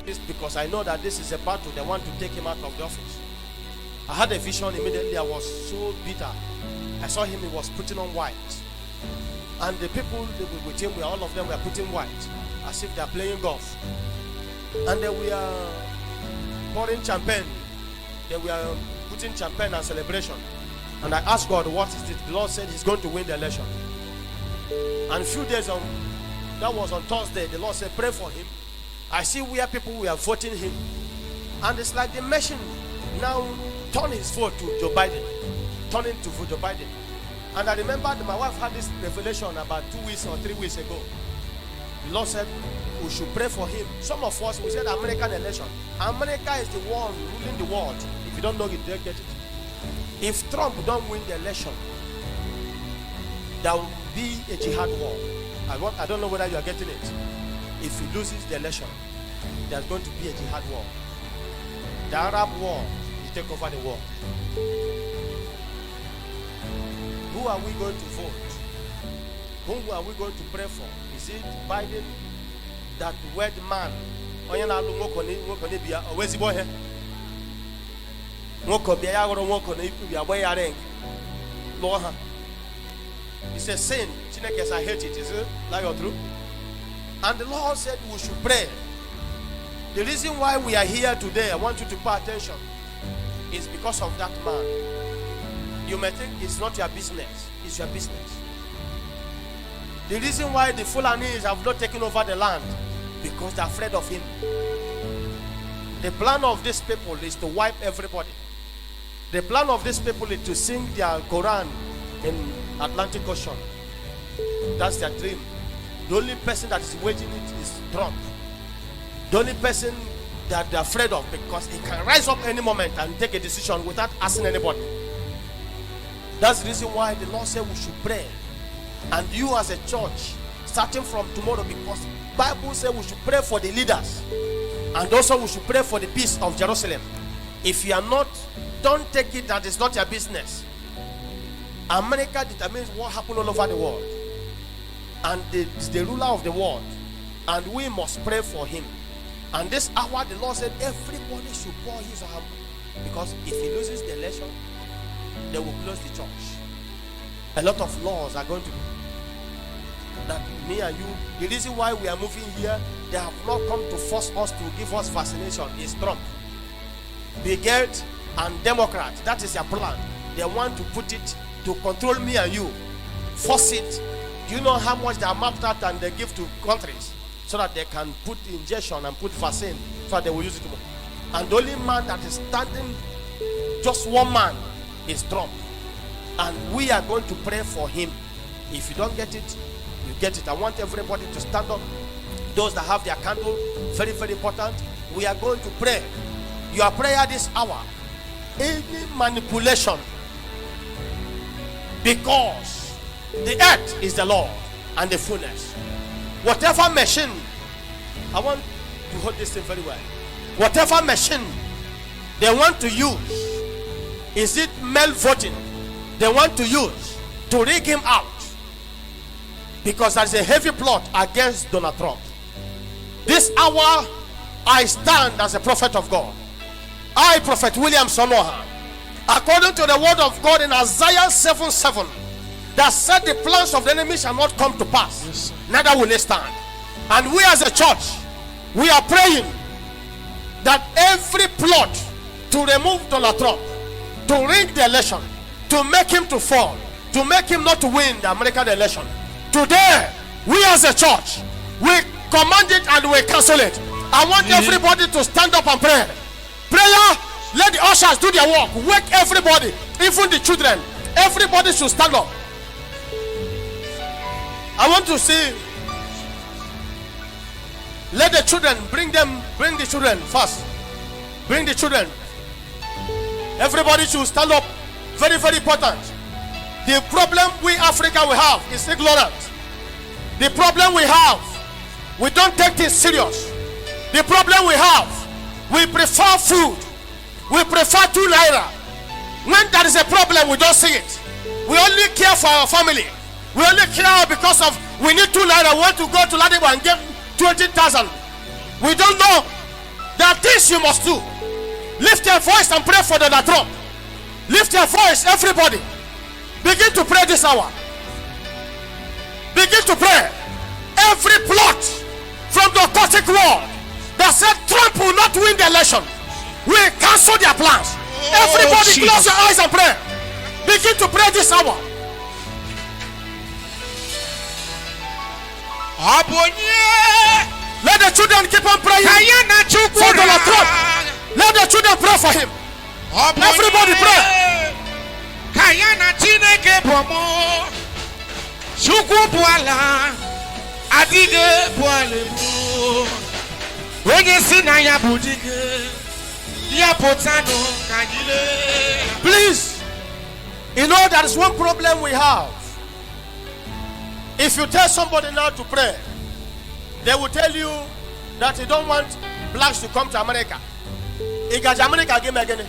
this because I know that this is a battle. They want to take him out of the office. I had a vision immediately. I was so bitter. I saw him, he was putting on white. And the people with him, all of them were putting white, as if they are playing golf. And they were pouring champagne. They were putting champagne and celebration. And I asked God, what is it? The Lord said he's going to win the election. And a few days on, that was on Thursday, the Lord said, pray for him. I see where people were voting him. And it's like the machine now turn his vote to Joe Biden. Turning to Joe Biden. And I remember that my wife had this revelation about 2 weeks or 3 weeks ago. The Lord said we should pray for him. Some of us, we said American election. America is the one ruling the world. If you don't know it, they'll get it. If Trump don't win the election, there will be a jihad war. I don't know whether you are getting it. If he loses the election, there's going to be a jihad war. The Arab war will take over the world. Who are we going to vote? Whom are we going to pray for? Is it Biden, that word man? It's a sin. I hate it. Is it like or true? And the Lord said we should pray. The reason why we are here today, I want you to pay attention, is because of that man. You may think it's not your business. It's your business. The reason why the Fulanis have not taken over the land, because they're afraid of him. The plan of these people is to wipe everybody. The plan of these people is to sing their Quran in Atlantic Ocean. That's their dream. The only person that is waging it is Trump. The only person that they're afraid of, because he can rise up any moment and take a decision without asking anybody. That's the reason why the Lord said we should pray. And you as a church, starting from tomorrow, because the Bible says we should pray for the leaders. And also we should pray for the peace of Jerusalem. If you are not, don't take it that it's not your business. America determines what happens all over the world. And is the ruler of the world. And we must pray for him. And this hour the Lord said everybody should pour his hand. Because if he loses the election, they will close the church. A lot of laws are going to be that me and you, the reason why we are moving here, they have not come to force us to give us vaccination. Is Trump, Bill Gates and Democrat. That is their plan. They want to put it to control me and you, force it. Do you know how much they are mapped out and they give to countries so that they can put injection and put vaccine so that they will use it tomorrow? And the only man that is standing, just one man, is Trump. And we are going to pray for him. If you don't get it, you get it. I want everybody to stand up. Those that have their candle, very, very important. We are going to pray. Your prayer this hour, any manipulation, because the earth is the Lord and the fullness. Whatever machine, I want to hold this thing very well. Whatever machine they want to use, is it mail voting they want to use to rig him out? Because there is a heavy plot against Donald Trump. This hour, I stand as a prophet of God. I, Prophet William Sonoha, according to the word of God in Isaiah 7:7, that said the plans of the enemy shall not come to pass, yes, neither will they stand. And we as a church, we are praying that every plot to remove Donald Trump, to rig the election, to make him to fall, to make him not to win the American election, today, we as a church, we command it and we cancel it. I want everybody to stand up and pray. Prayer, let the ushers do their work. Wake everybody, even the children. Everybody should stand up. I want to see. Let the children, bring the children first. Bring the children. Everybody should stand up. Very, very important. The problem we Africa we have is ignorance. The problem we have, we don't take this serious. The problem we have, we prefer food. We prefer 2 naira. When there is a problem, we don't see it. We only care for our family. We only care because of we need 2 naira. We want to go to Ladipo and get 20,000. We don't know There are things you must do. Lift your voice and pray for Donald Trump. Lift your voice, everybody. Begin to pray this hour. Begin to pray. Every plot from the occultic world that said Trump will not win the election, we cancel their plans. Everybody close your eyes and pray. Begin to pray this hour. Let the children keep on praying for Donald Trump. Let the children pray for him. Everybody pray. Kayana Chineke Pomo Chuku Puala Adige Pualebu Oye Sinaya Budige Yapotano Kajile. Please, you know there is one problem we have. If you tell somebody now to pray, they will tell you that you don't want blacks to come to America. America again.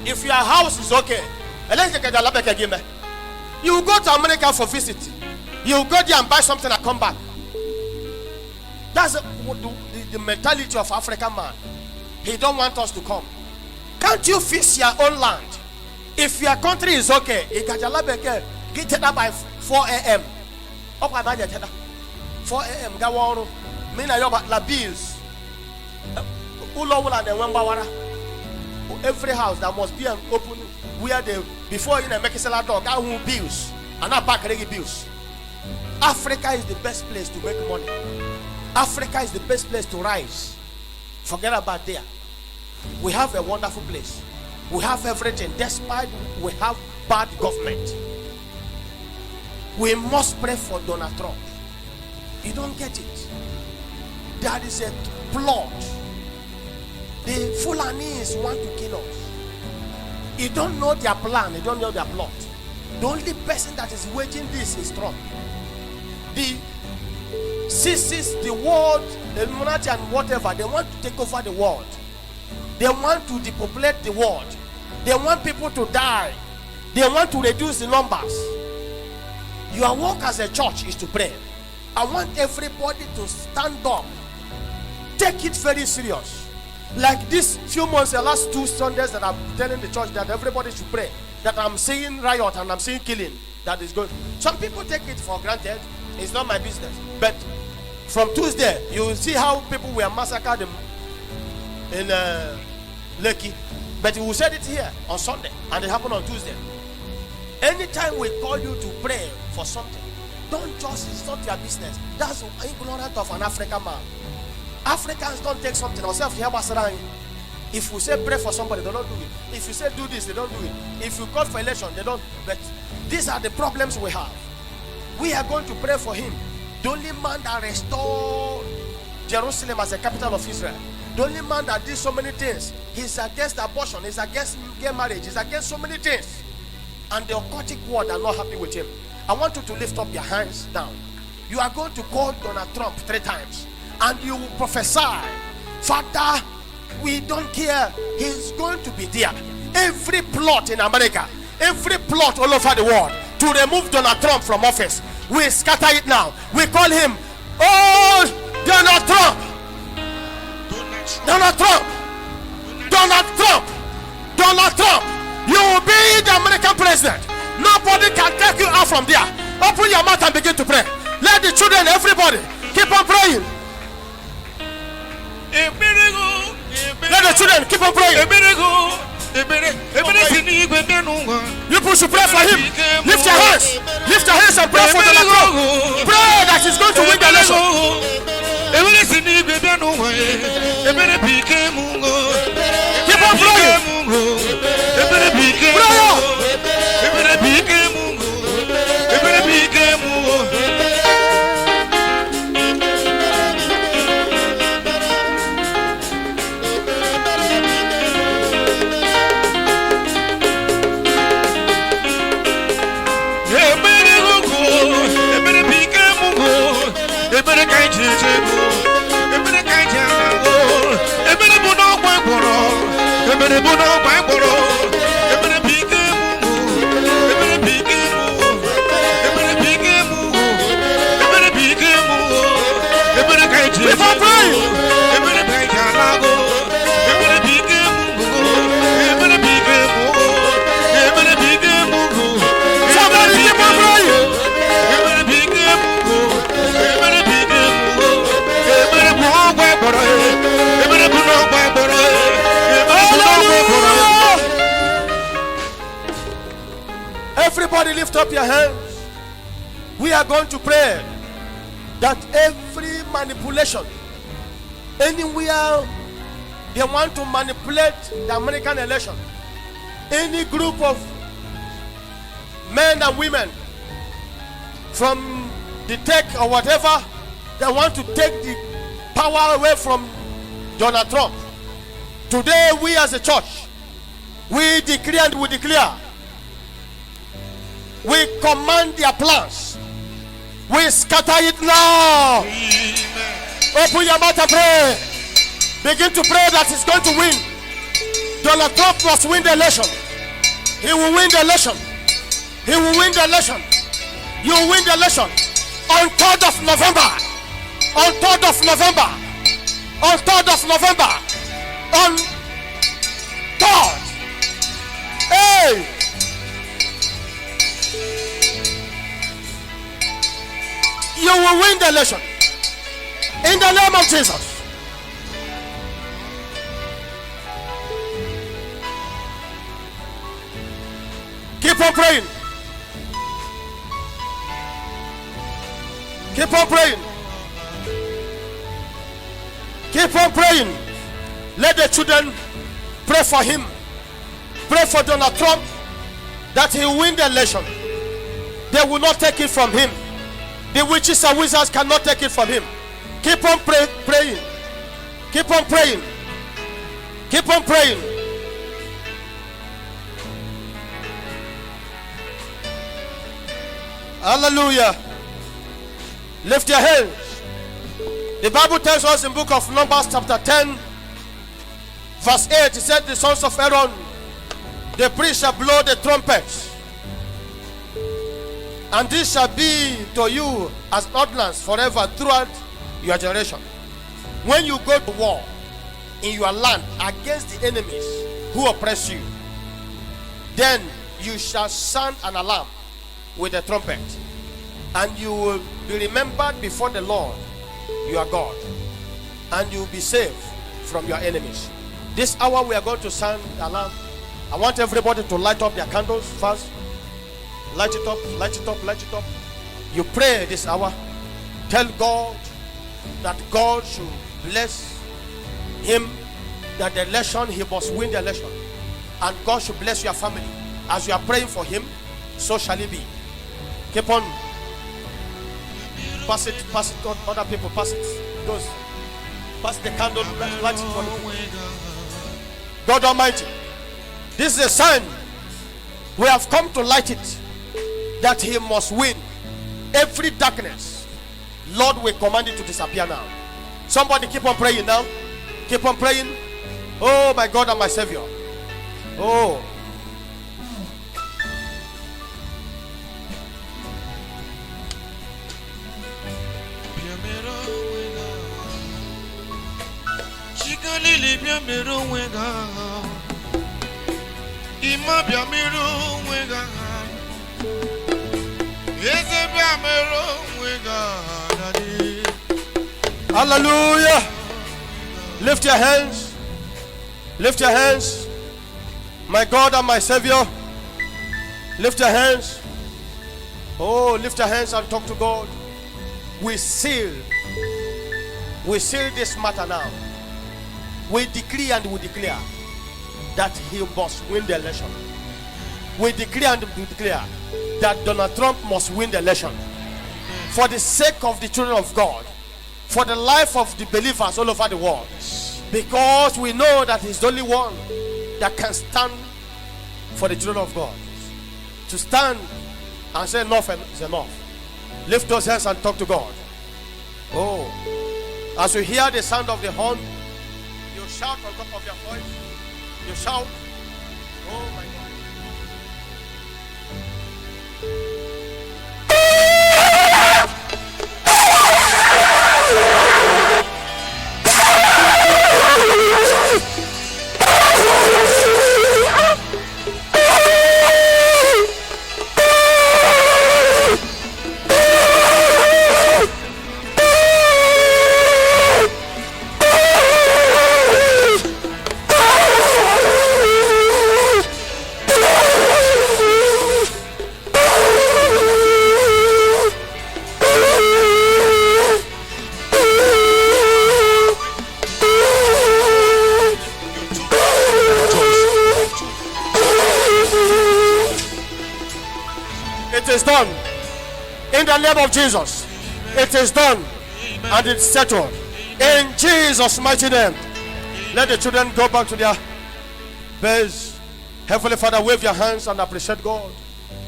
If your house is okay, you go to America for visit. You go there and buy something and come back. That's the mentality of African man. He don't want us to come. Can't you fix your own land? If your country is okay, get it up by 4 a.m. 4 a.m. Gawaro. Mina yoba la bills. Every house there must be an open where they before you make a salad dog bills and not back bills. Africa is the best place to make money. Africa is the best place to rise. Forget about there. We have a wonderful place. We have everything despite we have bad government. We must pray for Donald Trump. You don't get it. That is a plot. The Fulanis want to kill us. You don't know their plan. You don't know their plot. The only person that is waging this is Trump. The sees the world, the monarchy and whatever. They want to take over the world. They want to depopulate the world. They want people to die. They want to reduce the numbers. Your work as a church is to pray. I want everybody to stand up. Take it very serious. Like this few months, the last 2 Sundays that I'm telling the church that everybody should pray. That I'm seeing riot and I'm seeing killing. That is good. Some people take it for granted. It's not my business. But from Tuesday, you will see how people were massacred in Lekki. But we said it here on Sunday. And it happened on Tuesday. Anytime we call you to pray for something, don't just, it's not your business. That's ignorant of an African man. Africans don't take something ourselves. If we say pray for somebody, they don't do it. If you say do this, they don't do it. If you call for election, they don't. But these are the problems we have. We are going to pray for him. The only man that restored Jerusalem as the capital of Israel. The only man that did so many things. He's against abortion. He's against gay marriage. He's against so many things. And the occultic world are not happy with him. I want you to lift up your hands down. You are going to call Donald Trump 3 times. And you will prophesy, Father, we don't care. He's going to be there. Every plot in America, every plot all over the world to remove Donald Trump from office, we scatter it now. We call him, oh, Donald Trump. Donald Trump. Donald Trump. Donald Trump. You will be the American president. Nobody can take you out from there. Open your mouth and begin to pray. Let the children, everybody, keep on praying. Let the children keep on praying. You should pray for him. Lift your hands. Lift your hands and pray for the Lord. Pray that he's going to win the election. Keep on Before praying, Everybody lift up your hands. We are going to pray that every manipulation, anywhere they want to manipulate the American election, any group of men and women from the tech or whatever, they want to take the power away from Donald Trump. Today, we as a church, we declare and we declare, we command their plans, we scatter it now. Amen. Open your mouth and pray. Begin to pray that he's going to win. Donald Trump must win the election. He will win the election. He will win the election. You will win the election on 3rd of November. On 3rd of November. On 3rd of November. On 3rd. Hey! You will win the election. In the name of Jesus. Keep on praying. Keep on praying. Keep on praying. Let the children pray for him. Pray for Donald Trump that he will win the election. They will not take it from him. The witches and wizards cannot take it from him. Keep on praying. Keep on praying. Keep on praying. Hallelujah. Lift your hands. The Bible tells us in book of Numbers chapter 10 verse 8, it said the sons of Aaron, the priest shall blow the trumpets, and this shall be to you as ordinance forever throughout your generation. When you go to war in your land against the enemies who oppress you, then you shall sound an alarm with a trumpet, and you will be remembered before the Lord your God, and you will be saved from your enemies. This hour we are going to sound the alarm. I want everybody to light up their candles first. Light it up, light it up, light it up. You pray this hour. Tell God that God should bless him, that the election, he must win the election, and God should bless your family. As you are praying for him, so shall it be. Keep on. Pass it on other people. Pass it. Those. Pass the candle. Light it for them. God Almighty, this is a sign. We have come to light it, that he must win. Every darkness, Lord, we command it to disappear now. Somebody keep on praying now. Keep on praying. Oh my God and my Savior. Oh. Hallelujah. Lift your hands. Lift your hands. My God and my Savior. Lift your hands. Oh, lift your hands and talk to God. We seal this matter now. We decree and we declare that he must win the election. We decree and we declare that Donald Trump must win the election. For the sake of the children of God, for the life of the believers all over the world, because we know that he's the only one that can stand for the children of God. To stand and say enough is enough. Lift those hands and talk to God. Oh, as you hear the sound of the horn, you shout on top of your voice. You shout. Oh my God. It is done. In the name of Jesus. It is done. And it's settled. In Jesus' mighty name. Let the children go back to their beds. Heavenly Father, wave your hands and appreciate God.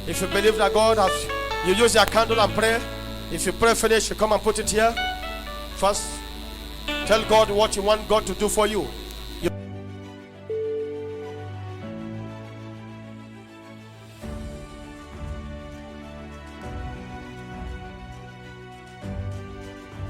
If you believe that God has, you use your candle and pray. If you pray finish, you come and put it here. First, tell God what you want God to do for you.